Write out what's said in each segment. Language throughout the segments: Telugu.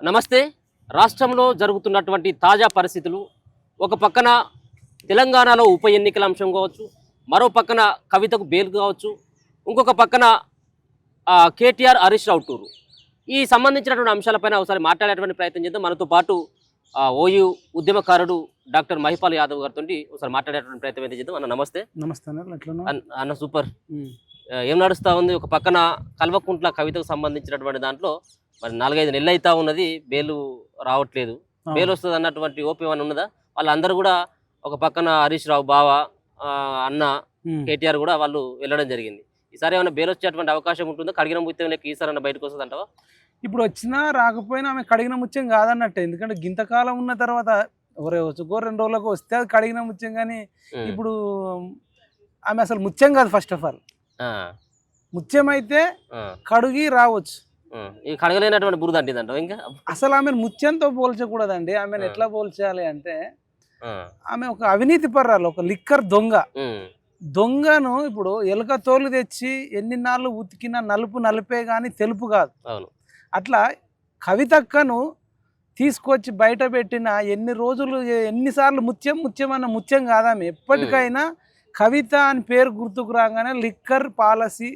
నమస్తే. రాష్ట్రంలో జరుగుతున్నటువంటి తాజా పరిస్థితులు, ఒక పక్కన తెలంగాణలో ఉప ఎన్నికల అంశం కావచ్చు, మరో పక్కన కవితకు బెయిల్ కావచ్చు, ఇంకొక పక్కన కేటీఆర్ హరీష్ రావు టూరు. ఈ సంబంధించినటువంటి అంశాలపైన ఒకసారి మాట్లాడేటువంటి ప్రయత్నం చేద్దాం. మనతో పాటు ఓయూ ఉద్యమకారుడు డాక్టర్ మహిపాల్ యాదవ్ గారితో ఒకసారి మాట్లాడేటువంటి ప్రయత్నం అయితే చేద్దాం. అన్న నమస్తే. నమస్తే అన్న సూపర్. ఏం నడుస్తూ ఉంది? ఒక పక్కన కల్వకుంట్ల కవితకు సంబంధించినటువంటి దాంట్లో మరి 4-5 నెలలు అవుతా ఉన్నది, బెయిల్ రావట్లేదు. బెయిల్ వస్తుంది అన్నటువంటి ఓపీ ఏమైనా ఉన్నదా? వాళ్ళందరూ కూడా ఒక పక్కన హరీష్ రావు బావ, అన్న కేటీఆర్ కూడా వాళ్ళు వెళ్ళడం జరిగింది. ఈసారి ఏమైనా బెయిల్ వచ్చేటువంటి అవకాశం ఉంటుందో? కడిగిన ముత్యం లెక్క ఈసారి అన్న బయటకు వస్తుంది అంటావా? ఇప్పుడు వచ్చినా రాకపోయినా ఆమె కడిగిన ముత్యం కాదన్నట్టే. ఎందుకంటే గింతకాలం ఉన్న తర్వాత వచ్చుకో 2 రోజులకు వస్తే అది కడిగిన ముత్యం. కానీ ఇప్పుడు ఆమె అసలు ముత్యం కాదు. ఫస్ట్ ఆఫ్ ఆల్ ముత్యం అయితే కడిగి రావచ్చు. ఈ కడగలేనటువంటి బురద అంటుందంట. ఇంకా అసలు ఆమెను ముత్యంతో పోల్చకూడదండి. ఆమెను ఎట్లా పోల్చాలి అంటే, ఆమె ఒక అవినీతి పర్రాలు, ఒక లిక్కర్ దొంగను ఇప్పుడు ఎలుక తోలు తెచ్చి ఎన్ని నాళ్ళు ఉతికినా నలుపు నలిపే కానీ తెలుపు కాదు. అట్లా కవితక్కను తీసుకొచ్చి బయట పెట్టిన ఎన్ని రోజులు ఎన్నిసార్లు ముత్యం అన్న ముత్యం కాదామె. ఎప్పటికైనా కవిత అని పేరు గుర్తుకు రాగానే లిక్కర్ పాలసీ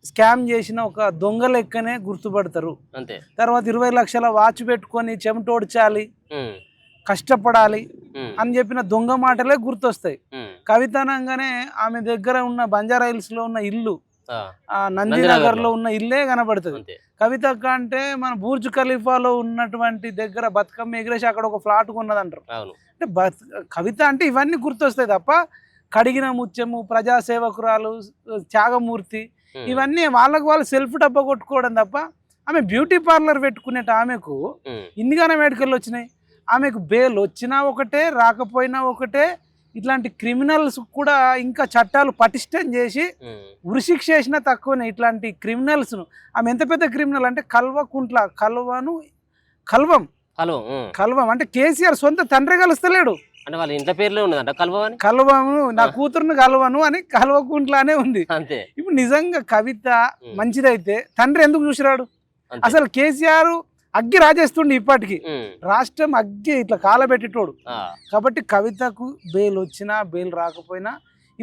స్కామ్ చేసిన ఒక దొంగ లెక్కనే గుర్తుపడతారు. అంతే. తర్వాత 20 లక్షల వాచ్ పెట్టుకొని చెమటోడ్చాలి, కష్టపడాలి అని చెప్పిన దొంగ మాటలే గుర్తొస్తాయి. కవిత అనగానే ఆమె దగ్గర ఉన్న బంజారా హిల్స్ లో ఉన్న ఇల్లు, నందినగర్ లో ఉన్న ఇల్లే కనబడుతుంది. కవితక్క అంటే మన బూర్జ్ ఖలీఫాలో ఉన్నటువంటి దగ్గర బతుకమ్మ ఎగిరేసి అక్కడ ఒక ఫ్లాట్ కొన్నదంటారు. అంటే కవిత అంటే ఇవన్నీ గుర్తొస్తాయి తప్ప కడిగిన ముత్యము, ప్రజాసేవకురాలు, త్యాగమూర్తి, ఇవన్నీ వాళ్ళకు వాళ్ళు సెల్ఫ్ డబ్బా కొట్టుకోవడం తప్ప ఆమె బ్యూటీ పార్లర్ పెట్టుకునేట ఆమెకు ఇన్నిగానే వేడుకలు వచ్చినాయి. ఆమెకు బెయిల్ వచ్చినా ఒకటే, రాకపోయినా ఒకటే. ఇట్లాంటి క్రిమినల్స్ కూడా ఇంకా చట్టాలు పటిష్టం చేసి ఉరిశిక్ష చేసినా తక్కువనే. ఇట్లాంటి క్రిమినల్స్ను, ఆమె ఎంత పెద్ద క్రిమినల్ అంటే కల్వం అంటే కేసీఆర్ సొంత తండ్రి కలుస్తలేడు అంటే వాళ్ళ ఇంట్లో పేర్లే ఉన్నదంట కల్వము. నా కూతురుని కలవను అని కల్వకుంట్లానే ఉంది. ఇప్పుడు నిజంగా కవిత మంచిదైతే తండ్రి ఎందుకు చూసిరాడు? అసలు కేసీఆర్ అగ్గి రాజేస్తుండే ఇప్పటికి. రాష్ట్రం అగ్గి ఇట్లా కాలబెట్టేటోడు. కాబట్టి కవితకు బెయిల్ వచ్చినా బెయిల్ రాకపోయినా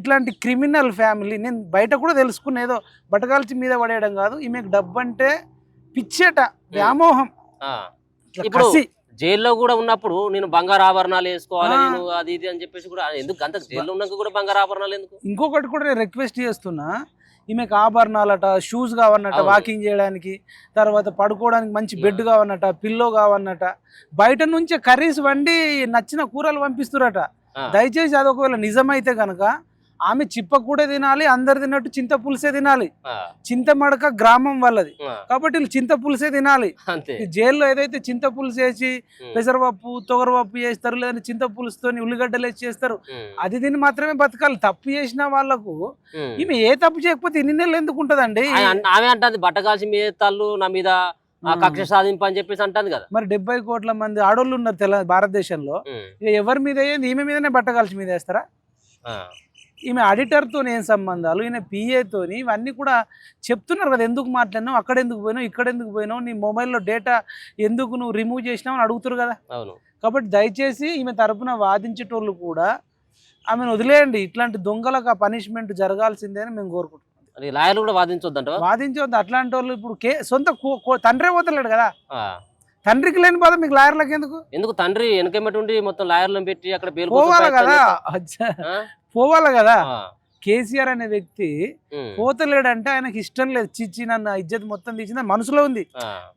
ఇట్లాంటి క్రిమినల్ ఫ్యామిలీ, నేను బయట కూడా తెలుసుకున్న, ఏదో బట్టకాల్చి మీద పడేయడం కాదు. ఈమెకు డబ్బు అంటే పిచ్చేట, వ్యామోహం. ఇప్పుడు జైల్లో కూడా ఉన్నప్పుడు నేను బంగారు ఆభరణాలు వేసుకోవాలి, నేను అది ఇది అని చెప్పేసి కూడా ఎందుకు అంత జైల్లో ఉన్నాక కూడా బంగారు ఆభరణాలు ఎందుకు? ఇంకొకటి కూడా నేను రిక్వెస్ట్ చేస్తున్నా, ఈమెకు ఆభరణాలట, షూస్ కావన్నట వాకింగ్ చేయడానికి, తర్వాత పడుకోవడానికి మంచి బెడ్ కావన్నట, పిల్లో కావన్నట, బయట నుంచే కర్రీస్ వండి నచ్చిన కూరలు పంపిస్తురట. దయచేసి అది ఒకవేళ నిజమైతే కనుక ఆమె చిప్ప కూడా తినాలి, అందరు తిన్నట్టు చింత పులుసే తినాలి. చింతమడక గ్రామం వాళ్ళది కాబట్టి వీళ్ళు చింత పులుసే తినాలి. జైల్లో ఏదైతే చింత పులుసు వేసి పెసరపప్పు, తొగరపప్పు చేస్తారు, లేదంటే చింత పులుసుతో ఉల్లిగడ్డలు వేసి చేస్తారు, అది తిని మాత్రమే బతకాలి. తప్పు చేసిన వాళ్ళకు ఈమె ఏ తప్పు చేయకపోతే ఇన్ని నెలలు ఎందుకు ఉంటదండి? ఆమె అంటుంది బట్టకాల్సి మీద నా మీద కక్ష సాధింపు అని చెప్పేసి అంటుంది కదా. మరి 70 కోట్ల మంది ఆడోళ్ళు ఉన్నారు భారతదేశంలో. ఎవరి మీద ఈమె మీదనే బట్టకాల్సి మీద వేస్తారా? ఈమె ఆడిటర్తో ఏం సంబంధాలు, ఈయన పిఏతో, ఇవన్నీ కూడా చెప్తున్నారు కదా. ఎందుకు మాట్లాడినావు, అక్కడ ఎందుకు పోయినావు, ఇక్కడ ఎందుకు పోయినావు, నీ మొబైల్లో డేటా ఎందుకు నువ్వు రిమూవ్ చేసినావు అని అడుగుతారు కదా. కాబట్టి దయచేసి ఈమె తరపున వాదించేటోళ్ళు కూడా ఆమెను వదిలేయండి. ఇట్లాంటి దొంగలకు ఆ పనిష్మెంట్ జరగాల్సిందే అని మేము కోరుకుంటున్నాం. లాయర్లు కూడా వాదించొద్దు. అట్లాంటి వాళ్ళు ఇప్పుడు సొంత తండ్రే పోతలేడు కదా. తండ్రికి లేని బాధ మీకు లాయర్లకు ఎందుకు? తండ్రి వెనకటి మొత్తం లాయర్లను పెట్టి అక్కడ పోవాలి కదా. పోవాలి కదా. కేసీఆర్ అనే వ్యక్తి పోతలేడంటే ఆయనకి ఇష్టం లేదు. చిచ్చి నన్ను ఇజ్జత్ మొత్తం తీసింది మనసులో ఉంది.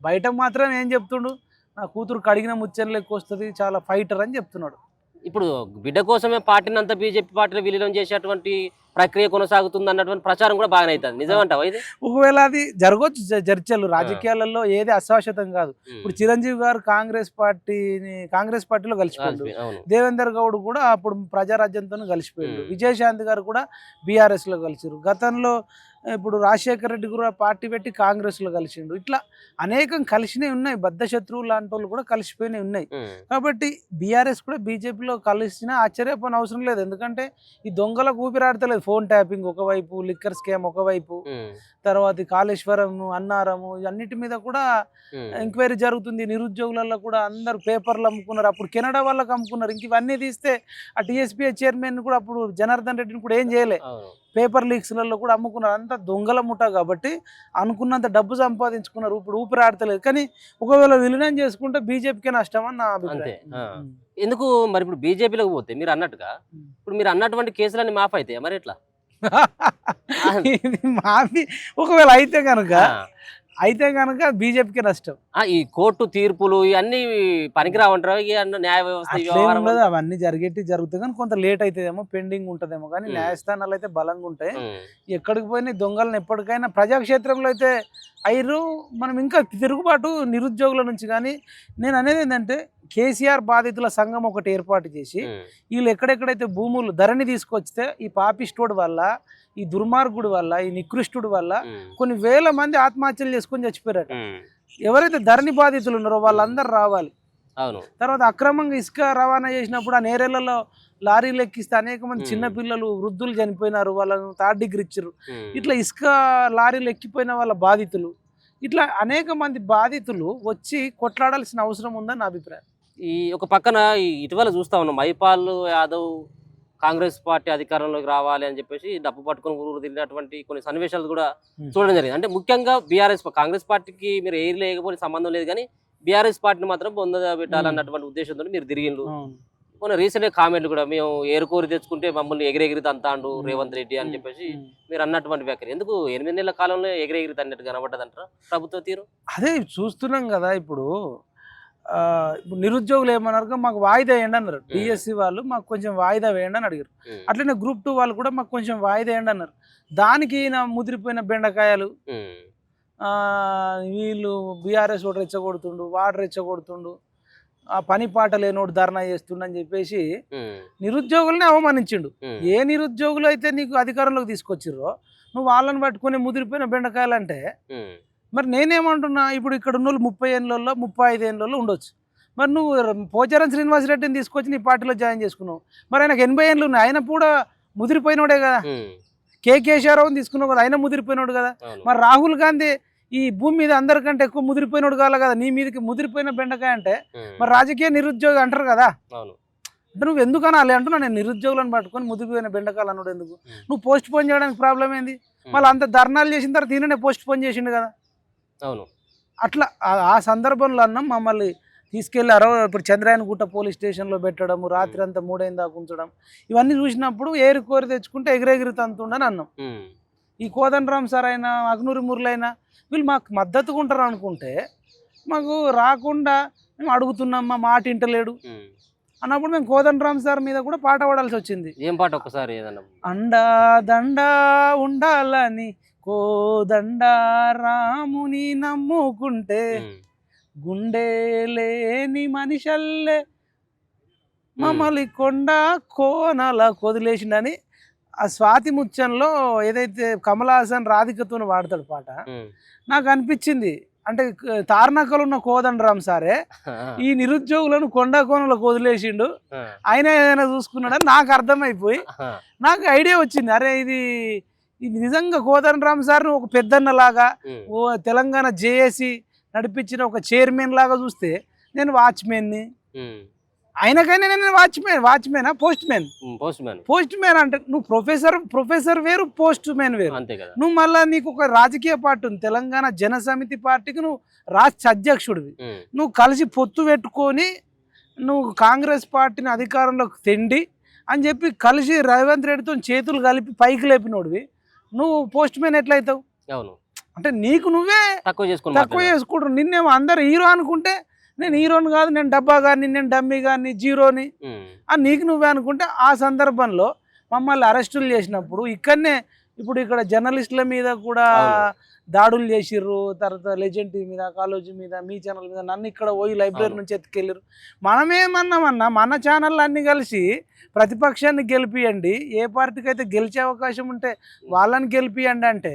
బయట మాత్రం ఏం చెప్తుండు, నా కూతురు కడిగిన ముచ్చని లెక్క వస్తుంది, చాలా ఫైటర్ అని చెప్తున్నాడు. ఇప్పుడు బిడ్డ కోసమే పార్టీని అంతా బీజేపీ పార్టీలో విలీనం చేసేటువంటి ప్రక్రియ కొనసాగుతుంది అన్నటువంటి ప్రచారం కూడా బాగానే అవుతుంది. నిజమంటావా ఇది? ఒకవేళ అది జరగవచ్చు. చర్చలు రాజకీయాలలో ఏది అశాశ్వతం కాదు. ఇప్పుడు చిరంజీవి గారు కాంగ్రెస్ పార్టీలో కలిసిపోయాడు, దేవేందర్ గౌడ్ కూడా అప్పుడు ప్రజారాజ్యంతో కలిసిపోయాడు, విజయశాంతి గారు కూడా బీఆర్ఎస్ లో కలిసిరు. గతంలో ఇప్పుడు రాజశేఖర రెడ్డి కూడా పార్టీ పెట్టి కాంగ్రెస్లో కలిసిండు. ఇట్లా అనేకం కలిసినవి ఉన్నాయి. బద్ధ శత్రువులు లాంటి వాళ్ళు కూడా కలిసిపోయినవి ఉన్నాయి. కాబట్టి బీఆర్ఎస్ కూడా బీజేపీలో కలిసినా ఆశ్చర్యపోయిన అవసరం లేదు. ఎందుకంటే ఈ దొంగలకు ఊపిరాడతలేదు. ఉన్నది ఫోన్ ట్యాపింగ్ ఒకవైపు, లిక్కర్ స్కామ్ ఒకవైపు, తర్వాత ఈ కాళేశ్వరం, అన్నారము, అన్నిటి మీద కూడా ఎంక్వైరీ జరుగుతుంది. నిరుద్యోగులలో కూడా అందరు పేపర్లు అమ్ముకున్నారు, అప్పుడు కెనడా వాళ్ళకి అమ్ముకున్నారు. ఇంక ఇవన్నీ తీస్తే ఆ టీఎస్పీఐ చైర్మన్ కూడా అప్పుడు జనార్దన్ రెడ్డిని కూడా ఏం చేయలే, పేపర్ లీక్స్లలో కూడా అమ్ముకున్నారు. అంతా దొంగల ముఠా కాబట్టి అనుకున్నంత డబ్బు సంపాదించుకున్నారు. ఇప్పుడు ఊపిరి ఆడతలేదు. కానీ ఒకవేళ విలీనం చేసుకుంటే బీజేపీకే నష్టం అని నా అభిప్రాయం. ఎందుకు మరి ఇప్పుడు బీజేపీలోకి పోతే మీరు అన్నట్టుగా ఇప్పుడు మీరు అన్నటువంటి కేసులన్నీ మాఫ్ అవుతాయి మరి ఎట్లా? ఇది మాఫీ ఒకవేళ అయితే కనుక బీజేపీకి నష్టం. ఈ కోర్టు తీర్పులు ఇవన్నీ పనికిరావంటారు, న్యాయ వ్యవస్థ వ్యవహారం ఉండదు. అవన్నీ జరుగుతాయి కానీ కొంత లేట్ అవుతుందేమో, పెండింగ్ ఉంటుందేమో. కానీ న్యాయస్థానాలు అయితే బలంగా ఉంటాయి. ఎక్కడికి పోయినా దొంగలను ఎప్పటికైనా ప్రజాక్షేత్రంలో అయితే అయ్యారు. మనం ఇంకా తిరుగుబాటు నిరుద్యోగుల నుంచి. కానీ నేను అనేది ఏంటంటే కేసీఆర్ బాధితుల సంఘం ఒకటి ఏర్పాటు చేసి వీళ్ళు ఎక్కడెక్కడైతే భూములు ధరణి తీసుకొస్తే ఈ పాపిస్టోడ్ వల్ల, ఈ దుర్మార్గుడి వల్ల, ఈ నికృష్టుడి వల్ల కొన్ని వేల మంది ఆత్మహత్యలు చేసుకొని చచ్చిపోయారట. ఎవరైతే ధరణి బాధితులు ఉన్నారో వాళ్ళందరూ రావాలి. తర్వాత అక్రమంగా ఇసుక రవాణా చేసినప్పుడు ఆ నేరేళ్లలో లారీలు ఎక్కిస్తే అనేక మంది చిన్నపిల్లలు, వృద్ధులు చనిపోయినారు, వాళ్ళను 3rd డిగ్రీ ఇచ్చారు. ఇట్లా ఇసుక లారీలు ఎక్కిపోయిన వాళ్ళ బాధితులు, ఇట్లా అనేక మంది బాధితులు వచ్చి కొట్లాడాల్సిన అవసరం ఉందని నా అభిప్రాయం. ఈ ఒక పక్కన ఇటీవల చూస్తా ఉన్నాం, మైపాల్ యాదవ్ కాంగ్రెస్ పార్టీ అధికారంలోకి రావాలి అని చెప్పేసి డబ్బు పట్టుకొని ఊరు తిరిగినటువంటి కొన్ని సన్నివేశాలు కూడా చూడడం జరిగింది. అంటే ముఖ్యంగా బీఆర్ఎస్, కాంగ్రెస్ పార్టీకి మీరు ఏరి లేకపోతే సంబంధం లేదు, కానీ బీఆర్ఎస్ పార్టీని మాత్రం బొంద పెట్టాలన్నటువంటి ఉద్దేశంతో మీరు తిరిగిండ్రు. కొన్ని రీసెంట్ కామెంట్లు కూడా, మేము ఏరుకోరి తెచ్చుకుంటే మమ్మల్ని ఎగిరెగిరి తంతాండు రేవంత్ రెడ్డి అని చెప్పేసి మీరు అన్నటువంటి వ్యాఖ్యలు ఎందుకు 8 నెలల కాలంలో ఎగిరెగిరి తన్నట్టు కనబడ్డదంటారా ప్రభుత్వ తీరు? అదే చూస్తున్నాం కదా. ఇప్పుడు నిరుద్యోగులు ఏమన్నారు, మాకు వాయిదా వేయండి అన్నారు. డిఎస్సి వాళ్ళు మాకు కొంచెం వాయిదా వేయండి అని అడిగారు. అట్లనే Group 2 వాళ్ళు కూడా మాకు కొంచెం వాయిదా వేయండి అన్నారు. దానికి ముదిరిపోయిన బెండకాయలు, వీళ్ళు బీఆర్ఎస్ ఒకటి రెచ్చగొడుతుండు, వాడు రెచ్చగొడుతుండు, ఆ పని పాట లేనోడు ధర్నా చేస్తుండని చెప్పేసి నిరుద్యోగుల్ని అవమానించిండు. ఏ నిరుద్యోగులు అయితే నీకు అధికారంలోకి తీసుకొచ్చిర్రో నువ్వు వాళ్ళని పట్టుకుని ముదిరిపోయిన బెండకాయలు అంటే, మరి నేనేమంటున్నా, ఇప్పుడు ఇక్కడ ఉన్న 30 ఏళ్ళలో 35 ఏళ్ళలో ఉండొచ్చు. మరి నువ్వు పోచారం శ్రీనివాసరెడ్డిని తీసుకొచ్చి నీ పార్టీలో జాయిన్ చేసుకున్నావు. మరి ఆయనకు 80 ఏళ్ళు ఉన్నాయి, ఆయన కూడా ముదిరిపోయినోడే కదా. కేకేశ్వరరావుని తీసుకున్నావు కదా, ఆయన ముదిరిపోయినోడు కదా. మరి రాహుల్ గాంధీ ఈ భూమి మీద అందరికంటే ఎక్కువ ముదిరిపోయినోడు కావాలి కదా. నీ మీదకి ముదిరిపోయిన బెండకాయ అంటే మరి రాజకీయ నిరుద్యోగి అంటారు కదా. అంటే నువ్వు ఎందుకు అనాలి అంటున్నా, నేను నిరుద్యోగులను పట్టుకొని ముదిరిపోయిన బెండకాయలు అన్నాడు ఎందుకు? నువ్వు పోస్ట్ పోన్ చేయడానికి ప్రాబ్లం ఏంది? మళ్ళీ అంత ధర్నాలు చేసిన తర్వాత ఈయననే పోస్ట్ పోన్ చేసిండు కదా. అట్లా ఆ సందర్భంలో అన్నాం మమ్మల్ని తీసుకెళ్లారో. ఇప్పుడు చంద్రాయనగుట్ట పోలీస్ స్టేషన్లో పెట్టడము, రాత్రి అంతా 3 అయింది దాకా ఉంచడం, ఇవన్నీ చూసినప్పుడు ఏరు కోరి తెచ్చుకుంటే ఎగిరెగిరి తంతుండని అన్నాం. ఈ కోదండరామ్ సార్ అయినా, అగ్నూరి మురళైనా వీళ్ళు మాకు మద్దతుగా ఉంటారు అనుకుంటే, మాకు రాకుండా మేము అడుగుతున్నాం, మా మాట ఇంటలేడు అన్నప్పుడు మేము కోదండరామ్ సార్ మీద కూడా పాట పాడాల్సి వచ్చింది. ఏం పాట ఒకసారి? అండా దండా ఉండాలని కోదండ రాముని నమ్ముకుంటే గుండె లేని మనిషల్లే మమ్మల్ని కొండ కోనల కొదిలేసిండని ఆ స్వాతి ముత్యంలో ఏదైతే కమల్ హాసన్ రాధికతో వాడతాడు పాట, నాకు అనిపించింది. అంటే తార్నాకలు ఉన్న కోదండరామ్ సారే ఈ నిరుద్యోగులను కొండ కోనలకు వదిలేసిండు, ఆయన ఏదైనా చూసుకున్నాడని నాకు అర్థమైపోయి నాకు ఐడియా వచ్చింది. అరే ఇది నిజంగా కోదండరామ్ సార్ ఒక పెద్దన్నలాగా, ఓ తెలంగాణ జేఏసీ నడిపించిన ఒక చైర్మన్ లాగా చూస్తే నేను వాచ్మెన్ని, ఆయనకైనా నేను వాచ్మెనా పోస్ట్ మ్యాన్ అంటే నువ్వు ప్రొఫెసర్ వేరు, పోస్ట్ మ్యాన్ వేరు. నువ్వు మళ్ళీ నీకు ఒక రాజకీయ పార్టీ ఉంది, తెలంగాణ జనసమితి పార్టీకి నువ్వు రాష్ట్ర అధ్యక్షుడివి. నువ్వు కలిసి పొత్తు పెట్టుకొని నువ్వు కాంగ్రెస్ పార్టీని అధికారంలోకి తెండి అని చెప్పి కలిసి రేవంత్ రెడ్డితో చేతులు కలిపి పైకి లేపినోడివి, నువ్వు పోస్ట్ మ్యాన్ ఎట్లయితావు? అంటే నీకు నువ్వే తక్కువ చేసుకుంటారు. నిన్నేమో అందరు హీరో అనుకుంటే, నేను హీరోని కాదు, నేను డబ్బా కానీ, నేను డమ్మీ కానీ, జీరోని అని నీకు నువ్వే అనుకుంటే, ఆ సందర్భంలో మమ్మల్ని అరెస్టులు చేసినప్పుడు ఇక్కడ జర్నలిస్టుల మీద కూడా దాడులు చేసిర్రు. తర్వాత లెజెండ్ టీవీ మీద, కాలేజీ మీద, మీ ఛానల్ మీద నన్ను ఇక్కడ పోయి లైబ్రరీ నుంచి ఎత్తుకెళ్ళారు. మనమేమన్నామన్నా, మన ఛానళ్ళు అన్నీ కలిసి ప్రతిపక్షాన్ని గెలిపియండి, ఏ పార్టీకి అయితే గెలిచే అవకాశం ఉంటే వాళ్ళని గెలిపియండి అంటే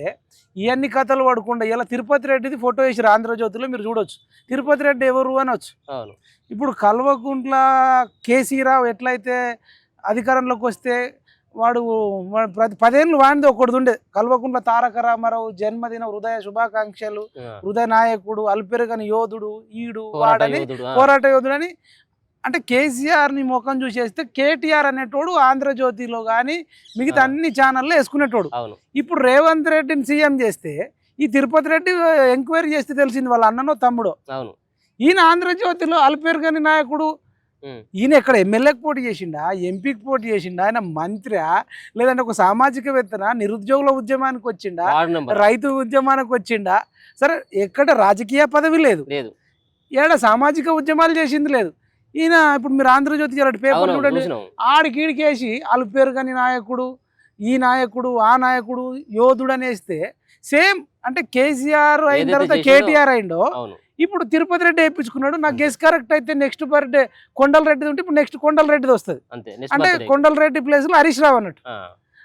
ఇవన్నీ కథలు పడకుండా ఇలా తిరుపతి రెడ్డిది ఫోటో వేసిరు ఆంధ్రజ్యోతిలో, మీరు చూడొచ్చు. తిరుపతి రెడ్డి ఎవరు అనొచ్చు. ఇప్పుడు కల్వకుంట్ల కేసీరావు ఎట్లయితే అధికారంలోకి వస్తే వాడు ప్రతి 10 ఏళ్ళు వాడిది ఒకటి ఉండే కల్వకుంట్ల తారక రామారావు జన్మదిన హృదయ శుభాకాంక్షలు, హృదయ నాయకుడు, అల్పెరగని యోధుడు, ఈడు వాడని పోరాట యోధుడని. అంటే కేసీఆర్ని ముఖం చూసేస్తే కేటీఆర్ అనేటోడు ఆంధ్రజ్యోతిలో కానీ మిగతా అన్ని ఛానల్లో వేసుకునేటోడు. ఇప్పుడు రేవంత్ రెడ్డిని సీఎం చేస్తే ఈ తిరుపతి రెడ్డి ఎంక్వైరీ చేస్తే తెలిసింది వాళ్ళ అన్ననో తమ్ముడో. ఈయన ఆంధ్రజ్యోతిలో అల్పెరగని నాయకుడు. ఈయన ఎక్కడ ఎమ్మెల్యేకి పోటీ చేసిండా, ఎంపీకి పోటీ చేసిండా, ఆయన మంత్రి లేదంటే ఒక సామాజికవేత్తనా, నిరుద్యోగుల ఉద్యమానికి వచ్చిండా, రైతు ఉద్యమానికి వచ్చిండా? సరే ఎక్కడ రాజకీయ పదవి లేదు, ఏడ సామాజిక ఉద్యమాలు చేసింది లేదు. ఈయన ఇప్పుడు మీరు ఆంధ్రజ్యోతి పేపర్ చూడండి, ఆడికీడికేసి అల్పెరగని నాయకుడు, ఈ నాయకుడు, ఆ నాయకుడు, యోధుడు అనేస్తే సేమ్. అంటే కేసీఆర్ అయిన తర్వాత కేటీఆర్ అయిండో, ఇప్పుడు తిరుపతి రెడ్డి వేయించుకున్నాడు. నాకు గెస్ కరెక్ట్ అయితే నెక్స్ట్ బర్త్డే కొండల రెడ్డి ఉంటే ఇప్పుడు నెక్స్ట్ కొండల రెడ్డిది వస్తుంది. అంటే కొండల రెడ్డి ప్లేస్ లో హరీష్ రావు అన్నట్టు.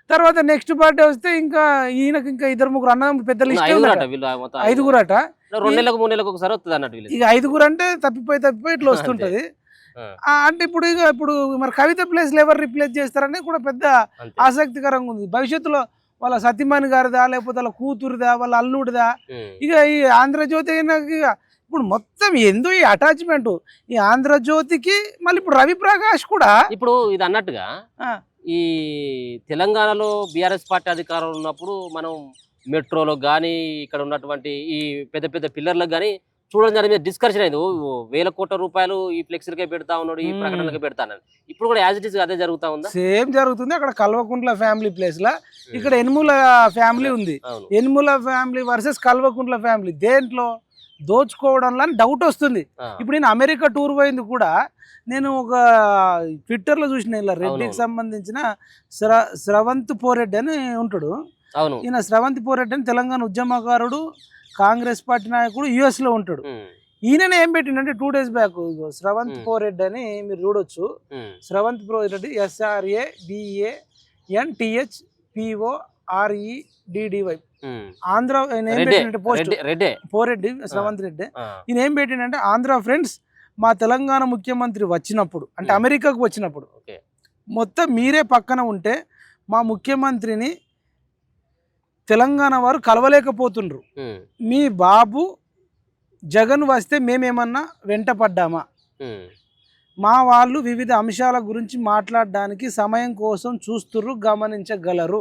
తర్వాత నెక్స్ట్ బర్త్డే వస్తే ఇంకా ఈయనకి ఇంకా 2-3 అన్నదమ్ములు పెద్ద లిస్ట్, 5గురు అట. 2 నెలలకు 3 నెలలకు ఒకసారి వస్తుంది అన్నట్టు. ఇక 5గురు అంటే తప్పిపోయి ఇట్లా వస్తుంటది. అంటే ఇప్పుడు మరి కవిత ప్లేస్ ఎవరు రిప్లేస్ చేస్తారని కూడా పెద్ద ఆసక్తికరంగా ఉంది. భవిష్యత్తులో వాళ్ళ సతీమణి గారిదా, లేకపోతే వాళ్ళ కూతురుదా, వాళ్ళ అల్లుడిదా. ఇక ఈ ఆంధ్రజ్యోతి ఇప్పుడు మొత్తం ఎందు ఈ అటాచ్మెంట్ ఈ ఆంధ్రజ్యోతికి. మళ్ళీ ఇప్పుడు రవిప్రకాష్ కూడా ఇప్పుడు ఇది అన్నట్టుగా ఈ తెలంగాణలో బీఆర్ఎస్ పార్టీ అధికారంలో ఉన్నప్పుడు మనం మెట్రోలో కానీ ఇక్కడ ఉన్నటువంటి ఈ పెద్ద పెద్ద పిల్లర్లకు కానీ చూడడం జరిగింది, డిస్కషన్ అయింది. 1000 కోట్ల రూపాయలు ఈ ఫ్లెక్సీలకే పెడతా ఉన్నాడు, ఈ ప్రకటనలకే పెడతానని. ఇప్పుడు కూడా యాజ్ ఇట్ ఈస్ అదే జరుగుతా ఉందా? సేమ్ జరుగుతుంది. అక్కడ కల్వకుంట్ల ఫ్యామిలీ ప్లేస్ లా ఇక్కడ ఎనుముల ఫ్యామిలీ ఉంది. ఎనుముల ఫ్యామిలీ వర్సెస్ కల్వకుంట్ల ఫ్యామిలీ దేంట్లో దోచుకోవడంలో డౌట్ వస్తుంది. ఇప్పుడు నేను అమెరికా టూర్ పోయింది కూడా నేను ఒక ట్విట్టర్లో చూసిన, ఇలా రెడ్డికి సంబంధించిన స్రవంత్ పోరెడ్డి అని ఉంటాడు. ఈయన స్రవంత్ పోరెడ్డి అని తెలంగాణ ఉద్యమకారుడు, కాంగ్రెస్ పార్టీ నాయకుడు, US లో ఉంటాడు. ఈయననే ఏం పెట్టిండంటే 2 days బ్యాక్ స్రవంత్ పోరెడ్డి అని మీరు చూడొచ్చు. స్రవంత్ పోరెడ్డి SRADANTHPOREDDY ఆంధ్ర. పోరెడ్డి స్రవంత్ రెడ్డి. ఈయన ఏం పెట్టిండంటే ఆంధ్ర ఫ్రెండ్స్, మా తెలంగాణ ముఖ్యమంత్రి వచ్చినప్పుడు అంటే అమెరికాకు వచ్చినప్పుడు మొత్తం మీరే పక్కన ఉంటే మా ముఖ్యమంత్రిని తెలంగాణ వారు కలవలేకపోతుండ్రు. మీ బాబు జగన్ వస్తే మేమేమన్నా వెంట పడ్డామా? మా వాళ్ళు వివిధ అంశాల గురించి మాట్లాడడానికి సమయం కోసం చూస్తుర్రు, గమనించగలరు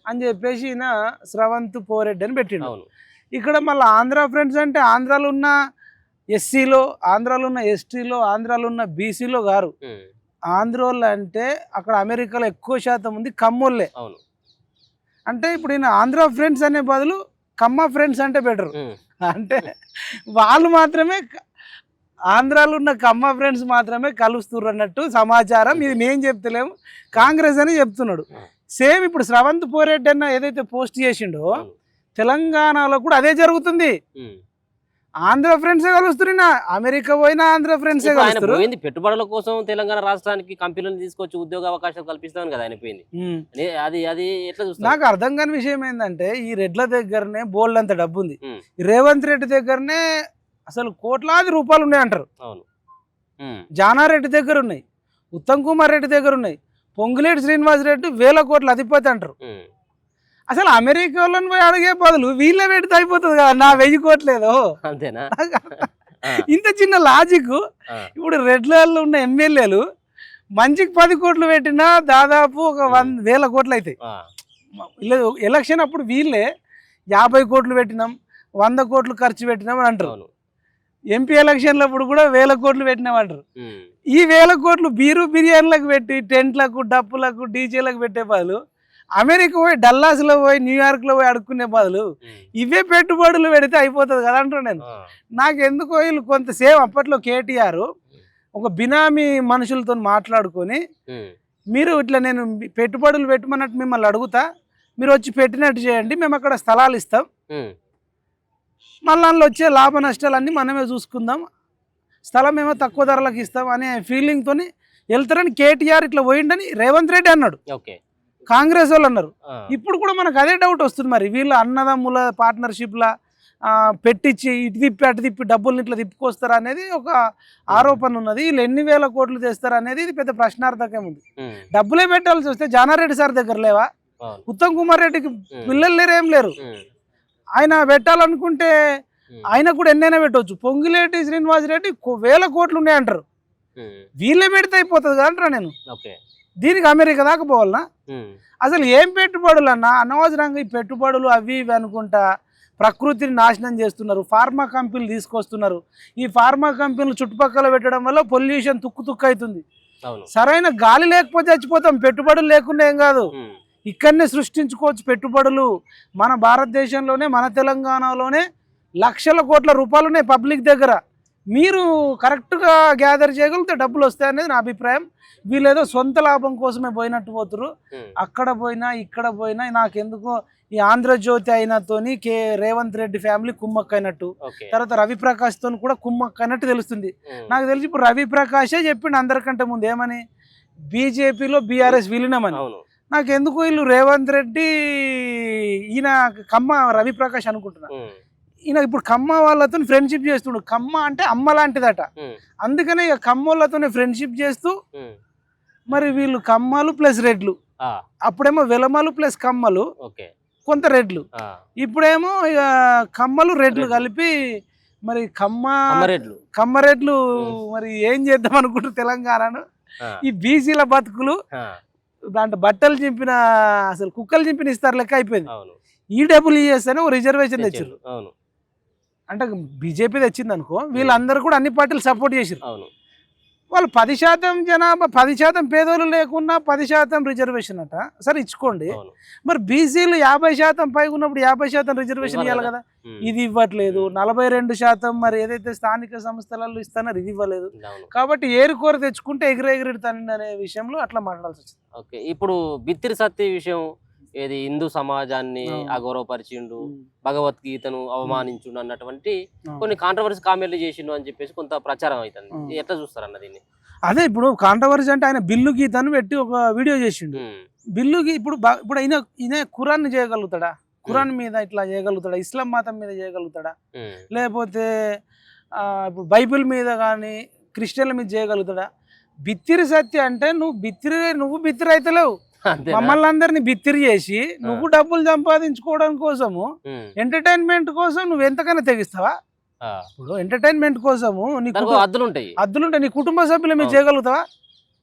అని చెప్పేసి ఈయన స్రవంత్ పోరెడ్డి అని పెట్టిండు. ఇక్కడ మళ్ళీ ఆంధ్ర ఫ్రెండ్స్ అంటే ఆంధ్రాలో ఉన్న SCలో, ఆంధ్రాలో ఉన్న STలో, ఆంధ్రాలో ఉన్న BCలో గారు. ఆంధ్రోళ్ళు అంటే అక్కడ అమెరికాలో ఎక్కువ శాతం ఉంది కమ్మోళ్ళే. అంటే ఇప్పుడు ఈయన ఆంధ్ర ఫ్రెండ్స్ అనే బదులు కమ్మ ఫ్రెండ్స్ అంటే బెటర్. అంటే వాళ్ళు మాత్రమే ఆంధ్రాలో ఉన్న కమ్మ ఫ్రెండ్స్ మాత్రమే కలుస్తున్నారు అన్నట్టు సమాచారం. ఇది మేము చెప్తలేము, కాంగ్రెస్ అని చెప్తున్నాడు. సేమ్ ఇప్పుడు స్రవంత్ పోరెడ్డి అన్న ఏదైతే పోస్ట్ చేసిండో తెలంగాణలో కూడా అదే జరుగుతుంది. ఆంధ్ర ఫ్రెండ్సే కలుస్తున్నా, అమెరికా పోయినా ఆంధ్ర ఫ్రెండ్సే కలుస్తారు. పెట్టుబడుల కోసం తెలంగాణ రాష్ట్రానికి కంపెనీలను తీసుకొచ్చి ఉద్యోగ అవకాశాలు కల్పిస్తామని కదా ఆయన పోయింది. అది ఎట్లా చూస్తారు? నాకు అర్థం కాని విషయం ఏంటంటే ఈ రెడ్ల దగ్గరనే బోల్డ్ అంత డబ్బు ఉంది. రేవంత్ రెడ్డి దగ్గరనే అసలు కోట్లాది రూపాయలు ఉన్నాయి అంటారు. జానారెడ్డి దగ్గర ఉన్నాయి, ఉత్తమ్ కుమార్ రెడ్డి దగ్గర ఉన్నాయి, పొంగులేటి శ్రీనివాస్ రెడ్డి 1000 కోట్ల అధిపతి అంటారు. అసలు అమెరికాలో పోయి అడిగే బదులు వీళ్ళ పెడితే అయిపోతుంది కదా, నా 1000 కోట్లేదో. అంతేనా? ఇంత చిన్న లాజిక్. ఇప్పుడు రెడ్లలో ఉన్న ఎమ్మెల్యేలు మంచికి 10 కోట్లు పెట్టినా దాదాపు ఒక 100,000 కోట్లు అవుతాయి. ఎలక్షన్ అప్పుడు వీళ్ళే 50 కోట్లు పెట్టినాం, 100 కోట్లు ఖర్చు పెట్టినాం అని అంటారు. ఎంపీ ఎలక్షన్ల అప్పుడు కూడా 1000 కోట్లు పెట్టినాం అంటారు. ఈ 1000 కోట్లు బిర్యానీలకు పెట్టి టెంట్లకు, డప్పులకు, డీజేలకు పెట్టే బదులు అమెరికా పోయి, డల్లాస్లో పోయి, న్యూయార్క్లో పోయి అడుక్కునే బదులు ఇవే పెట్టుబడులు పెడితే అయిపోతుంది కదా అంటారు. నేను నాకు ఎందుకో వీళ్ళు కొంతసేపు అప్పట్లో కేటీఆర్ ఒక బినామీ మనుషులతో మాట్లాడుకొని, మీరు ఇట్లా నేను పెట్టుబడులు పెట్టమన్నట్టు మిమ్మల్ని అడుగుతా, మీరు వచ్చి పెట్టినట్టు చేయండి, మేము అక్కడ స్థలాలు ఇస్తాం, మళ్ళీ అందులో వచ్చే లాభ నష్టాలన్నీ మనమే చూసుకుందాం, స్థలం ఏమో తక్కువ ధరలకు ఇస్తాం అనే ఫీలింగ్తో వెళ్తారని కేటీఆర్ ఇట్లా పోయిండని రేవంత్ రెడ్డి అన్నాడు. కాంగ్రెస్ వాళ్ళు అన్నారు. ఇప్పుడు కూడా మనకు అదే డౌట్ వస్తుంది, మరి వీళ్ళ అన్నదమ్ముల పార్ట్నర్షిప్లా పెట్టించి ఇటు తిప్పి అటు తిప్పి డబ్బులు ఇట్లా తిప్పుకొస్తారు అనేది ఒక ఆరోపణ ఉన్నది. వీళ్ళు ఎన్ని వేల కోట్లు తెస్తారు అనేది ఇది పెద్ద ప్రశ్నార్థకం ఉంది. డబ్బులే పెట్టాల్సి వస్తే జానారెడ్డి సార్ దగ్గర లేవా? ఉత్తమ్ కుమార్ రెడ్డికి పిల్లలు లేరు, ఏం లేరు. ఆయన పెట్టాలనుకుంటే ఆయన కూడా ఎన్నైనా పెట్టవచ్చు. పొంగిలేటి శ్రీనివాసరెడ్డి వేల కోట్లు ఉన్నాయంటారు. వీళ్ళే పెడితే అయిపోతుంది కదా అంటారా నేను. దీనికి అమెరికా దాకా పోవాలనా? అసలు ఏం పెట్టుబడులు అన్నా? అనవసరంగా ఈ పెట్టుబడులు అవి ఇవి అనుకుంటా ప్రకృతిని నాశనం చేస్తున్నారు. ఫార్మా కంపెనీలు తీసుకొస్తున్నారు. ఈ ఫార్మా కంపెనీలు చుట్టుపక్కల పెట్టడం వల్ల పొల్యూషన్ తుక్కు అవుతుంది. సరైన గాలి లేకపోతే చచ్చిపోతాం. పెట్టుబడులు లేకుండా ఏం కాదు, ఇక్కడనే సృష్టించుకోవచ్చు పెట్టుబడులు. మన భారతదేశంలోనే, మన తెలంగాణలోనే లక్షల కోట్ల రూపాయలు ఉన్నాయి పబ్లిక్ దగ్గర. మీరు కరెక్ట్గా గ్యాదర్ చేయగలిగితే డబ్బులు వస్తాయనేది నా అభిప్రాయం. వీళ్ళేదో సొంత లాభం కోసమే పోయినట్టు పోతురు. అక్కడ పోయినా ఇక్కడ పోయినా నాకెందుకో ఈ ఆంధ్రజ్యోతి అయినతోని రేవంత్ రెడ్డి ఫ్యామిలీ కుమ్మక్కైనట్టు, తర్వాత రవిప్రకాష్ తోని కూడా కుమ్మక్కైనట్టు తెలుస్తుంది. నాకు తెలిసి ఇప్పుడు రవిప్రకాషే చెప్పిండు అందరికంటే ముందు ఏమని, బీజేపీలో బీఆర్ఎస్ విలీనమని. నాకెందుకు వీళ్ళు రేవంత్ రెడ్డి ఈయన కమ్మ రవిప్రకాష్ అనుకుంటున్నా. ఈయన ఇప్పుడు కమ్మ వాళ్ళతో ఫ్రెండ్షిప్ చేస్తుండు. కమ్మ అంటే అమ్మ లాంటిదట. అందుకనే ఇక కమ్మోళ్ళతోనే ఫ్రెండ్షిప్ చేస్తూ మరి వీళ్ళు కమ్మలు ప్లస్ రెడ్లు. అప్పుడేమో వెలమలు ప్లస్ కమ్మలు, కొంత రెడ్లు. ఇప్పుడేమో ఇక కమ్మలు రెడ్లు కలిపి మరి కమ్మరెడ్లు మరి ఏం చేద్దాం అనుకుంటారు తెలంగాణను. ఈ బీసీల బతుకులు దాంట్లో బట్టలు చింపిన, అసలు కుక్కలు చింపిన ఇస్తారు లెక్క అయిపోయింది. ఈడబ్ల్యూఎస్ అని ఓ రిజర్వేషన్ తెచ్చారు. అంటే బీజేపీ తెచ్చింది అనుకో, వీళ్ళందరూ కూడా అన్ని పార్టీలు సపోర్ట్ చేసారు. వాళ్ళు 10% జనాభా, 10% పేదోళ్ళు లేకున్నా 10% రిజర్వేషన్ అట. సరే ఇచ్చుకోండి. మరి బీసీలు 50% పైగా ఉన్నప్పుడు 50% రిజర్వేషన్ ఇవ్వాలి కదా. ఇది ఇవ్వట్లేదు. 42% మరి ఏదైతే స్థానిక సంస్థలలో ఇస్తానో ఇది ఇవ్వలేదు. కాబట్టి ఏరుకోర తెచ్చుకుంటే ఎగిరెగిరితానండి అనే విషయంలో అట్లా మాట్లాడాల్సి వచ్చింది. ఇప్పుడు బిత్తిరి సత్య విషయం ఏది, హిందూ సమాజాన్ని అగౌరవపరిచిండు, భగవద్గీతను అవమానించుండు అన్నటువంటి కొన్ని కాంట్రవర్సీ కామెంట్లు చేసిండు అని చెప్పేసి కొంత ప్రచారం అవుతుంది. ఎట్లా చూస్తారు అన్న దీన్ని? అదే ఇప్పుడు కాంట్రవర్సీ అంటే ఆయన బిల్లు గీతను పెట్టి ఒక వీడియో చేసిండు. బిల్లుకి ఇప్పుడు ఈయన ఖురాన్ చేయగలుగుతాడా? ఖురాన్ మీద ఇట్లా చేయగలుగుతాడా? ఇస్లాం మతం మీద చేయగలుగుతాడా? లేకపోతే ఇప్పుడు బైబిల్ మీద కానీ క్రిస్టియన్ల మీద చేయగలుగుతాడా? బిత్తిరి సత్య అంటే నువ్వు బిత్తిరి అయితే లేవు. మమ్మల్ని అందరినీ బిత్తిరి చేసి నువ్వు డబ్బులు సంపాదించుకోవడం కోసము, ఎంటర్టైన్మెంట్ కోసం నువ్వు ఎంతకైనా తెగిస్తావా? ఇప్పుడు ఎంటర్టైన్మెంట్ కోసము నీకు అద్దులుంటాయి. నీ కుటుంబ సభ్యుల మీద చేయగలుగుతావా?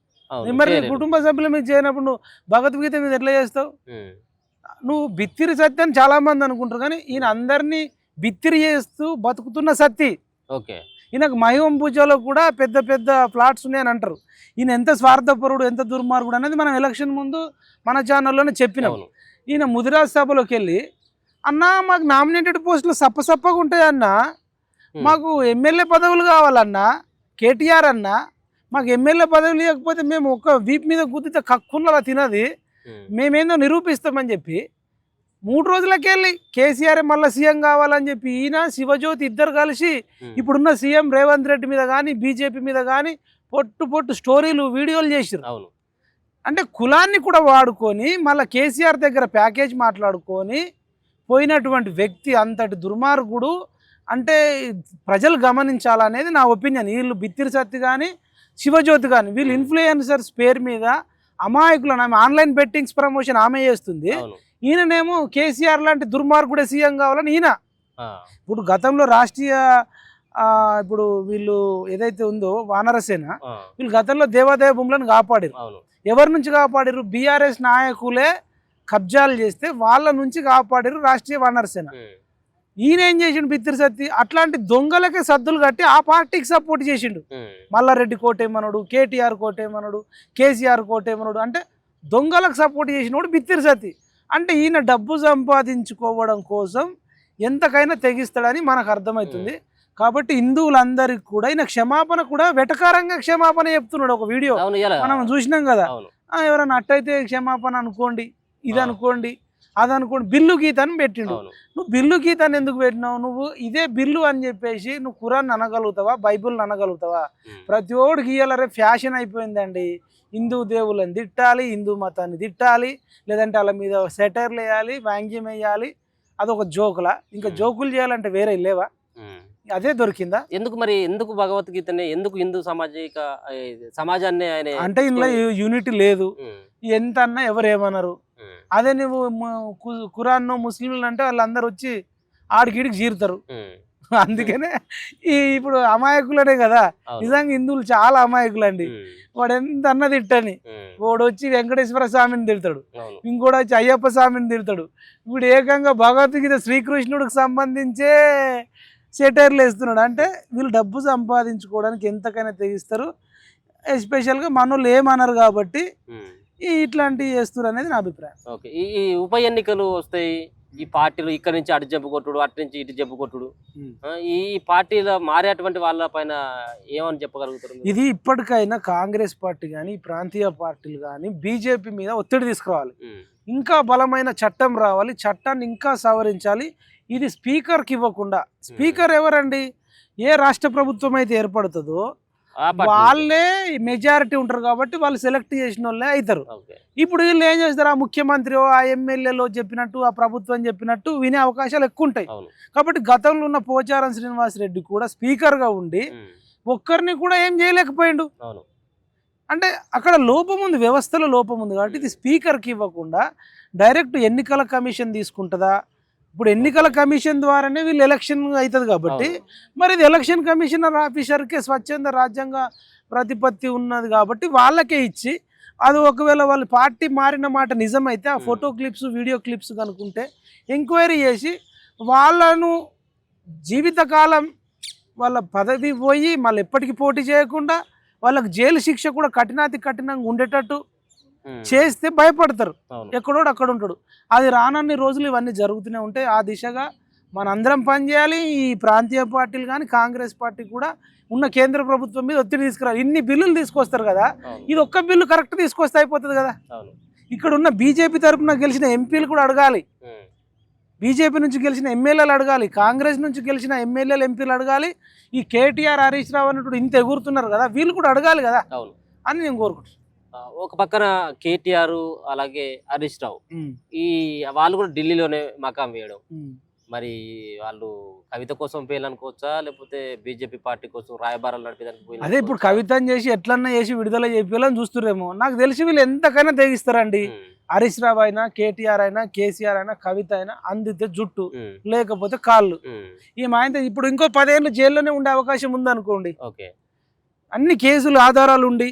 మరి నీ కుటుంబ సభ్యుల మీద చేయనప్పుడు నువ్వు భగవద్గీత మీద ఎట్లా చేస్తావు? నువ్వు బిత్తిరి సత్య అని చాలా మంది అనుకుంటారు, కానీ ఈయన అందరినీ బిత్తిరి చేస్తూ బతుకుతున్న సత్తి. ఈయనకు మహివం పూజలో కూడా పెద్ద పెద్ద ప్లాట్స్ ఉన్నాయని అంటారు. ఈయన ఎంత స్వార్థపరుడు, ఎంత దుర్మార్గుడు అనేది మనం ఎలక్షన్ ముందు మన ఛానల్లోనే చెప్పినాం. ఈయన ముదిరాజ్ సభలోకి వెళ్ళి, అన్నా మాకు నామినేటెడ్ పోస్టులు సప్పగా ఉంటాయన్నా, మాకు ఎమ్మెల్యే పదవులు కావాలన్నా, కేటీఆర్ అన్నా మాకు ఎమ్మెల్యే పదవులు ఇవ్వకపోతే మేము ఒక్క వీప్ మీద గుద్దితే కక్కున్నలా తినది, మేమేందో నిరూపిస్తామని చెప్పి 3 రోజులకి వెళ్ళి కేసీఆర్ మళ్ళీ సీఎం కావాలని చెప్పి ఈయన శివజ్యోతి ఇద్దరు కలిసి ఇప్పుడున్న సీఎం రేవంత్ రెడ్డి మీద కానీ బీజేపీ మీద కానీ పొట్టు స్టోరీలు వీడియోలు చేసిరు. అంటే కులాన్ని కూడా వాడుకొని మళ్ళీ కేసీఆర్ దగ్గర ప్యాకేజ్ మాట్లాడుకొని పోయినటువంటి వ్యక్తి అంతటి దుర్మార్గుడు. అంటే ప్రజలు గమనించాలనేది నా ఒపీనియన్. వీళ్ళు బిత్తిరి సత్తి కానీ శివజ్యోతి కానీ వీళ్ళు ఇన్ఫ్లుయెన్సర్స్ పేరు మీద అమాయకులను, ఆమె ఆన్లైన్ బెట్టింగ్స్ ప్రమోషన్ ఆమె చేస్తుంది. ఈయననేమో కేసీఆర్ లాంటి దుర్మార్గుడే సీఎం కావాలని ఈయన. ఇప్పుడు గతంలో రాష్ట్రీయ ఇప్పుడు వీళ్ళు ఏదైతే ఉందో వానరసేన, వీళ్ళు గతంలో దేవాదాయ భూములను కాపాడారు. ఎవరి నుంచి కాపాడారు? బీఆర్ఎస్ నాయకులే కబ్జాలు చేస్తే వాళ్ళ నుంచి కాపాడారు రాష్ట్రీయ వానరసేన. ఈయన ఏం చేసిండు? బిత్తిరి సత్తి అట్లాంటి దొంగలకే సద్దులు కట్టి ఆ పార్టీకి సపోర్ట్ చేసిండు. మల్లారెడ్డి కోటేమనుడు, కేటీఆర్ కోటేమనుడు, కేసీఆర్ కోటేమనుడు, అంటే దొంగలకు సపోర్ట్ చేసినోడు బిత్తిరి సత్తి. అంటే ఈయన డబ్బు సంపాదించుకోవడం కోసం ఎంతకైనా తెగిస్తాడని మనకు అర్థమవుతుంది. కాబట్టి హిందువులందరికీ కూడా ఈయన క్షమాపణ కూడా వెటకారంగా క్షమాపణ చెప్తున్నాడు. ఒక వీడియో మనం చూసినాం కదా, ఎవరైనా అట్టయితే క్షమాపణ అనుకోండి, ఇది అనుకోండి, అది అనుకోండి. బిల్లు గీతని పెట్టిండు. నువ్వు బిల్లు గీతని ఎందుకు పెట్టినావు? నువ్వు ఇదే బిల్లు అని చెప్పేసి నువ్వు ఖురాన్ అనగలుగుతావా? బైబుల్ అనగలుగుతావా? ప్రతి ఒక్కడికి గీయాలరే ఫ్యాషన్ అయిపోయిందండి. హిందూ దేవుళ్ళని తిట్టాలి, హిందూ మతాన్ని తిట్టాలి, లేదంటే వాళ్ళ మీద సెటర్లు వేయాలి, వ్యాంగ్యం వేయాలి. అదొక జోకులా? ఇంకా జోకులు చేయాలంటే వేరే లేవా? అదే దొరికిందా? ఎందుకు భగవద్గీతని ఎందుకు హిందూ సమాజాన్ని ఆయన అంటే ఇందులో యూనిటీ లేదు. ఎంత అన్నా ఎవరు ఏమన్నారు. అదే నువ్వు ఖురాన్ ముస్లింలు అంటే వాళ్ళందరూ వచ్చి ఆడికిడికి చీరుతారు. అందుకనే ఇప్పుడు అమాయకులనే కదా. నిజంగా హిందువులు చాలా అమాయకులు అండి. వాడు ఎంత అన్న తిట్టని, వాడు వచ్చి వెంకటేశ్వర స్వామిని తిడతాడు, ఇంకోటి వచ్చి అయ్యప్ప స్వామిని తిడతాడు. ఇప్పుడు ఏకంగా భగవద్గీత శ్రీకృష్ణుడికి సంబంధించే సెటైర్లు వేస్తున్నాడు. అంటే వీళ్ళు డబ్బు సంపాదించుకోవడానికి ఎంతకైనా తెగిస్తారు. ఎస్పెషల్గా మనోళ్ళు ఏమన్నారు కాబట్టి ఇట్లాంటివి చేస్తారు అనేది నా అభిప్రాయం. ఓకే, ఈ ఉప ఎన్నికలు వస్తాయి, ఈ పార్టీలు ఇక్కడ నుంచి అటు జబ్బు కొట్టుడు, అటు నుంచి ఇటు జబ్బు కొట్టుడు, ఈ పార్టీలో మారేటువంటి వాళ్ళ పైన ఏమని చెప్పగలుగుతారు? ఇది ఇప్పటికైనా కాంగ్రెస్ పార్టీ కానీ ప్రాంతీయ పార్టీలు కానీ బీజేపీ మీద ఒత్తిడి తీసుకురావాలి. ఇంకా బలమైన చట్టం రావాలి, చట్టాన్ని ఇంకా సవరించాలి. ఇది స్పీకర్కి ఇవ్వకుండా, స్పీకర్ ఎవరండి? ఏ రాష్ట్ర ప్రభుత్వం అయితే ఏర్పడుతుందో వాళ్ళే మెజారిటీ ఉంటారు కాబట్టి వాళ్ళు సెలెక్ట్ చేసిన వాళ్ళే అవుతారు. ఇప్పుడు వీళ్ళు ఏం చేస్తారు? ఆ ముఖ్యమంత్రి ఆ ఎమ్మెల్యేలో చెప్పినట్టు ఆ ప్రభుత్వం చెప్పినట్టు వినే అవకాశాలు ఎక్కువ ఉంటాయి. కాబట్టి గతంలో ఉన్న పోచారం శ్రీనివాసరెడ్డి కూడా స్పీకర్గా ఉండి ఒక్కరిని కూడా ఏం చేయలేకపోయిండు. అంటే అక్కడ లోపం ఉంది, వ్యవస్థలో లోపం ఉంది. కాబట్టి ఇది స్పీకర్కి ఇవ్వకుండా డైరెక్ట్ ఎన్నికల కమిషన్ తీసుకుంటుందా? ఇప్పుడు ఎన్నికల కమిషన్ ద్వారానే వీళ్ళు ఎలక్షన్ అవుతుంది కాబట్టి మరి ఇది ఎలక్షన్ కమిషనర్ ఆఫీసర్కే స్వచ్ఛంద రాజ్యాంగ ప్రతిపత్తి ఉన్నది కాబట్టి వాళ్ళకే ఇచ్చి, అది ఒకవేళ వాళ్ళ పార్టీ మారిన మాట నిజమైతే ఆ ఫోటో క్లిప్స్ వీడియో క్లిప్స్ కనుక్కుంటే ఎంక్వైరీ చేసి వాళ్ళను జీవితకాలం వాళ్ళ పదవి పోయి మళ్ళీ ఎప్పటికీ పోటీ చేయకుండా వాళ్ళకి జైలు శిక్ష కూడా కఠినాతి కఠినంగా ఉండేటట్టు చేస్తే భయపడతారు. ఎక్కడోడు అక్కడ ఉంటాడు. అది రానన్ని రోజులు ఇవన్నీ జరుగుతూనే ఉంటాయి. ఆ దిశగా మనందరం పనిచేయాలి. ఈ ప్రాంతీయ పార్టీలు కానీ కాంగ్రెస్ పార్టీ కూడా ఉన్న కేంద్ర ప్రభుత్వం మీద ఒత్తిడి తీసుకురావాలి. ఇన్ని బిల్లులు తీసుకొస్తారు కదా, ఇది ఒక్క బిల్లు కరెక్ట్ తీసుకొస్తే అయిపోతుంది కదా. ఇక్కడ ఉన్న బీజేపీ తరఫున గెలిచిన ఎంపీలు కూడా అడగాలి, బీజేపీ నుంచి గెలిచిన ఎమ్మెల్యేలు అడగాలి, కాంగ్రెస్ నుంచి గెలిచిన ఎమ్మెల్యేలు ఎంపీలు అడగాలి. ఈ కేటీఆర్ హరీష్ రావు అన్నట్టు ఇంత ఎగురుతున్నారు కదా, వీళ్ళు కూడా అడగాలి కదా అని నేను కోరుకుంటున్నాను. ఒక పక్కన కేటీఆర్ అలాగే హరీష్ రావు ఈ వాళ్ళు కూడా ఢిల్లీలోనే మకాం వేయడం, మరి వాళ్ళు కవిత కోసం పేయాలనుకోవచ్చా లేకపోతే బీజేపీ పార్టీ కోసం రాయబారాలు నడిపేదానికి? అదే ఇప్పుడు కవితను చేసి ఎట్లన్నా చేసి విడుదల చేయాలని చూస్తురేమో. నాకు తెలిసి వీళ్ళు ఎంతకైనా తెగిస్తారండి. హరీష్ రావు అయినా కేటీఆర్ అయినా కేసీఆర్ అయినా కవిత అయినా అందితే జుట్టు లేకపోతే కాళ్ళు. ఈ మాయంతో ఇప్పుడు ఇంకో 10 ఏళ్ళు జైల్లోనే ఉండే అవకాశం ఉందనుకోండి. అన్ని కేసులు ఆధారాలు ఉండి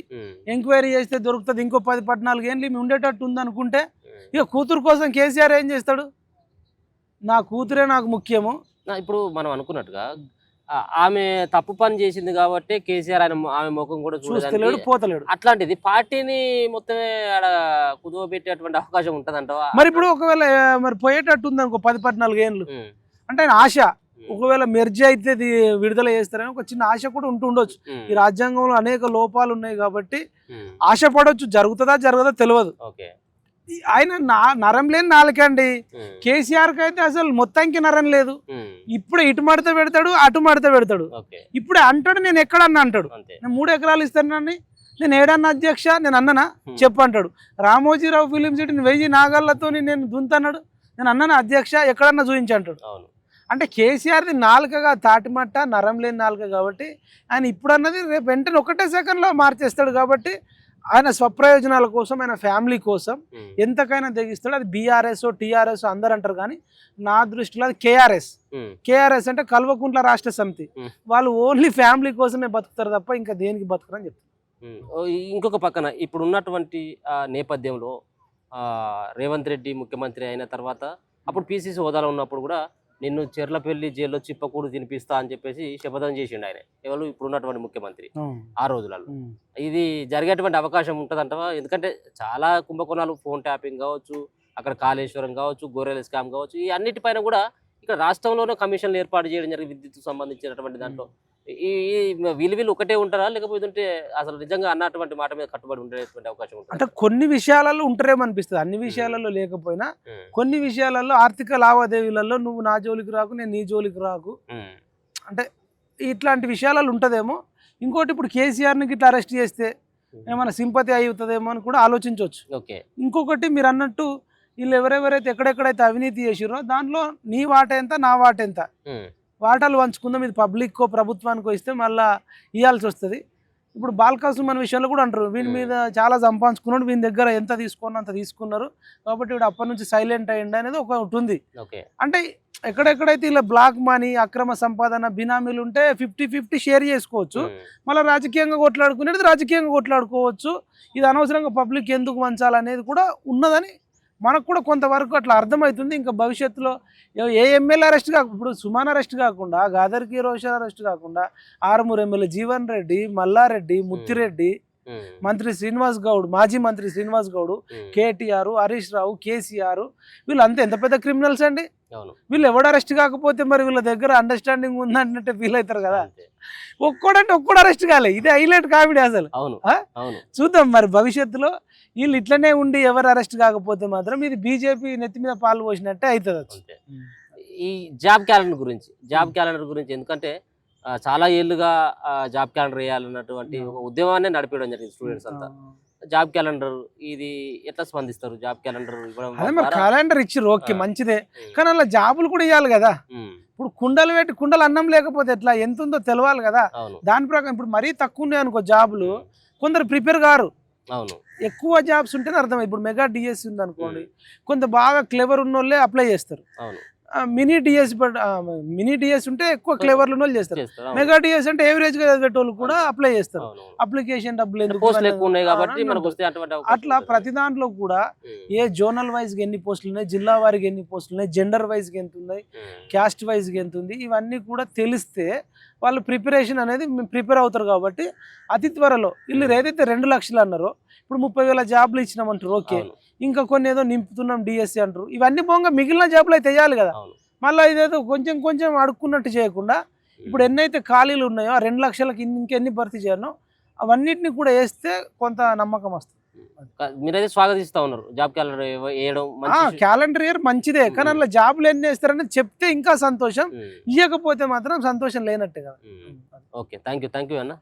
ఎంక్వైరీ చేస్తే దొరుకుతుంది. ఇంకో 10-14 ఏళ్ళు ఉండేటట్టు ఉందనుకుంటే ఇక కూతురు కోసం కేసీఆర్ ఏం చేస్తాడు? నా కూతురే నాకు ముఖ్యము. ఇప్పుడు మనం అనుకున్నట్టుగా ఆమె తప్పు పని చేసింది కాబట్టి కేసీఆర్ ఆమె ముఖం కూడా చూస్తలేడు, పోతలేడు. అట్లాంటిది పార్టీని మొత్తమే ఆడ కుదువ పెట్టేటువంటి అవకాశం ఉంటదంటావా? మరి ఇప్పుడు ఒకవేళ మరి పోయేటట్టు ఉంది అనుకో 10-14 ఏళ్ళు అంటే ఆయన ఆశ, ఒకవేళ మెర్జీ అయితే విడుదల చేస్తారని ఒక చిన్న ఆశ కూడా ఉంటుండొచ్చు. ఈ రాజ్యాంగంలో అనేక లోపాలు ఉన్నాయి కాబట్టి ఆశ పడవచ్చు. జరుగుతుందా జరగదా తెలియదు. ఆయన నరం లేని నాలుకండి. కేసీఆర్కి అయితే అసలు మొత్తానికి నరం లేదు. ఇప్పుడే ఇటు మడత పెడతాడు, అటు మడత పెడతాడు. ఇప్పుడే అంటాడు నేను ఎక్కడన్నా అంటాడు, నేను 3 ఎకరాలు ఇస్తానని, నేను ఏడన్నా అధ్యక్ష నేను అన్ననా చెప్పంటాడు. రామోజీరావు ఫిలిం సిటీని 1000 నాగాళ్లతో నేను దుంతన్నాడు, నేను అన్ననా అధ్యక్ష ఎక్కడన్నా చూపించి అంటాడు. అంటే కేసీఆర్ది నాలుకగా తాటిమట్ట, నరం లేని నాలుక కాబట్టి ఆయన ఇప్పుడు అన్నది రేపు వెంటనే 1 సెకండ్లో మార్చేస్తాడు. కాబట్టి ఆయన స్వప్రయోజనాల కోసం, ఆయన ఫ్యామిలీ కోసం ఎంతకైనా తెగిస్తాడు. అది బీఆర్ఎస్ టీఆర్ఎస్ అందరు అంటారు కానీ నా దృష్టిలో అది కేఆర్ఎస్ అంటే కల్వకుంట్ల రాష్ట్ర సమితి. వాళ్ళు ఓన్లీ ఫ్యామిలీ కోసమే బతుకుతారు తప్ప ఇంకా దేనికి బతుకురని చెప్తారు. ఇంకొక పక్కన ఇప్పుడు ఉన్నటువంటి నేపథ్యంలో రేవంత్ రెడ్డి ముఖ్యమంత్రి అయిన తర్వాత అప్పుడు పిసిసి హోదాలో ఉన్నప్పుడు కూడా నిన్ను చెర్లపల్లి జైల్లో చిప్పకూడు తినిపిస్తా అని చెప్పేసి శపథం చేసిండు ఆయన, ఎవరు ఇప్పుడున్నటువంటి ముఖ్యమంత్రి. ఆ రోజులలో ఇది జరిగేటువంటి అవకాశం ఉంటుందంటవా? ఎందుకంటే చాలా కుంభకోణాలు, ఫోన్ ట్యాపింగ్ కావచ్చు, అక్కడ కాళేశ్వరం కావచ్చు, గొర్రెల స్కామ్ కావచ్చు, ఈ అన్నిటిపైన కూడా ఇక్కడ రాష్ట్రంలోనే కమిషన్లు ఏర్పాటు చేయడం జరిగింది. విద్యుత్ సంబంధించినటువంటి దాంట్లో ఈ వీళ్ళు ఒకటే ఉంటారా లేకపోతే అసలు నిజంగా అన్నటువంటి మాట మీద కట్టుబడి ఉండేటువంటి అవకాశం ఉంటుంది? అంటే కొన్ని విషయాలలో ఉంటారేమో అనిపిస్తుంది, అన్ని విషయాలలో లేకపోయినా కొన్ని విషయాలలో ఆర్థిక లావాదేవీలలో నువ్వు నా జోలికి రాకు, నేను నీ జోలికి రాకు, అంటే ఇట్లాంటి విషయాలలో ఉంటుందేమో. ఇంకోటి ఇప్పుడు కేసీఆర్ని ఇట్లా అరెస్ట్ చేస్తే ఏమైనా సింపతి అవుతుందేమో అని కూడా ఆలోచించవచ్చు. ఇంకొకటి మీరు అన్నట్టు వీళ్ళు ఎవరెవరైతే ఎక్కడెక్కడైతే అవినీతి చేసిరో దాంట్లో నీ వాట ఎంత నా వాట ఎంత వాటాలు పంచుకుందాం, ఇది పబ్లిక్కో ప్రభుత్వానికో ఇస్తే మళ్ళీ ఇవ్వాల్సి వస్తుంది. ఇప్పుడు బాల్కాసు మన విషయంలో కూడా అంటారు వీని మీద చాలా సంపాదించుకున్నాడు, వీని దగ్గర ఎంత తీసుకున్నా అంత తీసుకున్నారు కాబట్టి వీడు అప్పటి నుంచి సైలెంట్ అయ్యింది అనేది ఒకటి ఉంది. అంటే ఎక్కడెక్కడైతే ఇలా బ్లాక్ మనీ అక్రమ సంపాదన బినామీలు ఉంటే 50-50 షేర్ చేసుకోవచ్చు, మళ్ళీ రాజకీయంగా కొట్లాడుకునేది రాజకీయంగా కొట్లాడుకోవచ్చు. ఇది అనవసరంగా పబ్లిక్ ఎందుకు వంచాలనేది కూడా ఉన్నదని మనకు కూడా కొంతవరకు అట్లా అర్థమవుతుంది. ఇంకా భవిష్యత్తులో ఏ ఎమ్మెల్యే అరెస్ట్ ఇప్పుడు సుమాన్ అరెస్ట్ కాకుండా, గాదర్ కిరోషర్ అరెస్ట్ కాకుండా, ఆరుమూరు ఎమ్మెల్యే జీవన్ రెడ్డి, మల్లారెడ్డి, ముత్తిరెడ్డి, మంత్రి శ్రీనివాస్ గౌడ్, మాజీ మంత్రి శ్రీనివాస్ గౌడ్, కేటీఆర్, హరీష్ రావు, కేసీఆర్, వీళ్ళంతా ఎంత పెద్ద క్రిమినల్స్ అండి. వీళ్ళు ఎవడు అరెస్ట్ కాకపోతే మరి వీళ్ళ దగ్గర అండర్స్టాండింగ్ ఉందంటే ఫీల్ అవుతారు కదా. ఒక్కడంటే ఒక్కడు అరెస్ట్ కాలే, ఇది హైలైట్ కామెడీ అసలు. చూద్దాం మరి భవిష్యత్తులో వీళ్ళు ఇట్లనే ఉండి ఎవరు అరెస్ట్ కాకపోతే మాత్రం ఇది బీజేపీ నెత్తి మీద పాలు పోసినట్టే అవుతుంది. ఈ జాబ్ క్యాలెండర్ గురించి ఎందుకంటే చాలా ఏళ్ళుగా జాబ్ క్యాలెండర్ వేయాలన్నటువంటి ఒక ఉద్యమాన్ని నడిపేయడం జరిగింది స్టూడెంట్స్ అంతా. జాబ్ క్యాలెండర్ ఇది ఎట్లా స్పందిస్తారు? జాబ్ క్యాలెండర్ క్యాలెండర్ ఇచ్చిర్రు ఓకే మంచిదే, కానీ అలా జాబులు కూడా ఇవ్వాలి కదా. ఇప్పుడు కుండలు పెట్టి కుండలు అన్నం లేకపోతే ఎట్లా, ఎంత ఉందో తెలవాలి కదా. దాని ప్రకారం ఇప్పుడు మరీ తక్కువ ఉన్నాయి అనుకో జాబులు, కొందరు ప్రిపేర్ కారు. ఎక్కువ జాబ్స్ ఉంటేనే అర్థం. ఇప్పుడు మెగా డిఎస్సి ఉంది అనుకోండి, కొంత బాగా క్లెవర్ ఉన్న వాళ్ళే అప్లై చేస్తారు. మినీ డిఎస్ ఉంటే ఎక్కువ క్లెవర్లు ఉన్న వాళ్ళు చేస్తారు. మెగా డిఎస్ అంటే ఏవరేజ్ గా చదివేటోళ్ళు కూడా అప్లై చేస్తారు. అప్లికేషన్ డబ్బులు అట్లా ప్రతి దాంట్లో కూడా ఏ జోనల్ వైజ్ గా ఎన్ని పోస్టులు ఉన్నాయి, జిల్లా వారికి ఎన్ని పోస్టులు ఉన్నాయి, జెండర్ వైజ్ గా ఎంత ఉన్నాయి, క్యాస్ట్ వైజ్ గా ఎంత ఉంది, ఇవన్నీ కూడా తెలిస్తే వాళ్ళు ప్రిపరేషన్ అనేది ప్రిపేర్ అవుతారు. కాబట్టి అతి త్వరలో వీళ్ళు ఏదైతే 2 లక్షలు అన్నారో ఇప్పుడు 30,000 జాబ్లు ఇచ్చినామంటారు ఓకే, ఇంకా కొన్ని ఏదో నింపుతున్నాం డిఎస్సి అంటారు. ఇవన్నీ పోగా మిగిలిన జాబ్లు అయితే వేయాలి కదా. మళ్ళీ ఇదేదో కొంచెం కొంచెం అడుక్కున్నట్టు చేయకుండా ఇప్పుడు ఎన్నైతే ఖాళీలు ఉన్నాయో ఆ 2 లక్షలకి ఇంకెన్ని భర్తీ చేయను అవన్నిటిని కూడా వేస్తే కొంత నమ్మకం వస్తుంది. మీరైతే స్వాగతిస్తా ఉన్నారు జాబ్ క్యాలెండర్ వేయడం. క్యాలెండర్ ఇయర్ మంచిదే, కానీ అలా జాబ్లు ఎన్ని వేస్తారని చెప్తే ఇంకా సంతోషం, ఇవ్వకపోతే మాత్రం సంతోషం లేనట్టే కదా. ఓకే, థ్యాంక్ యూ అన్న.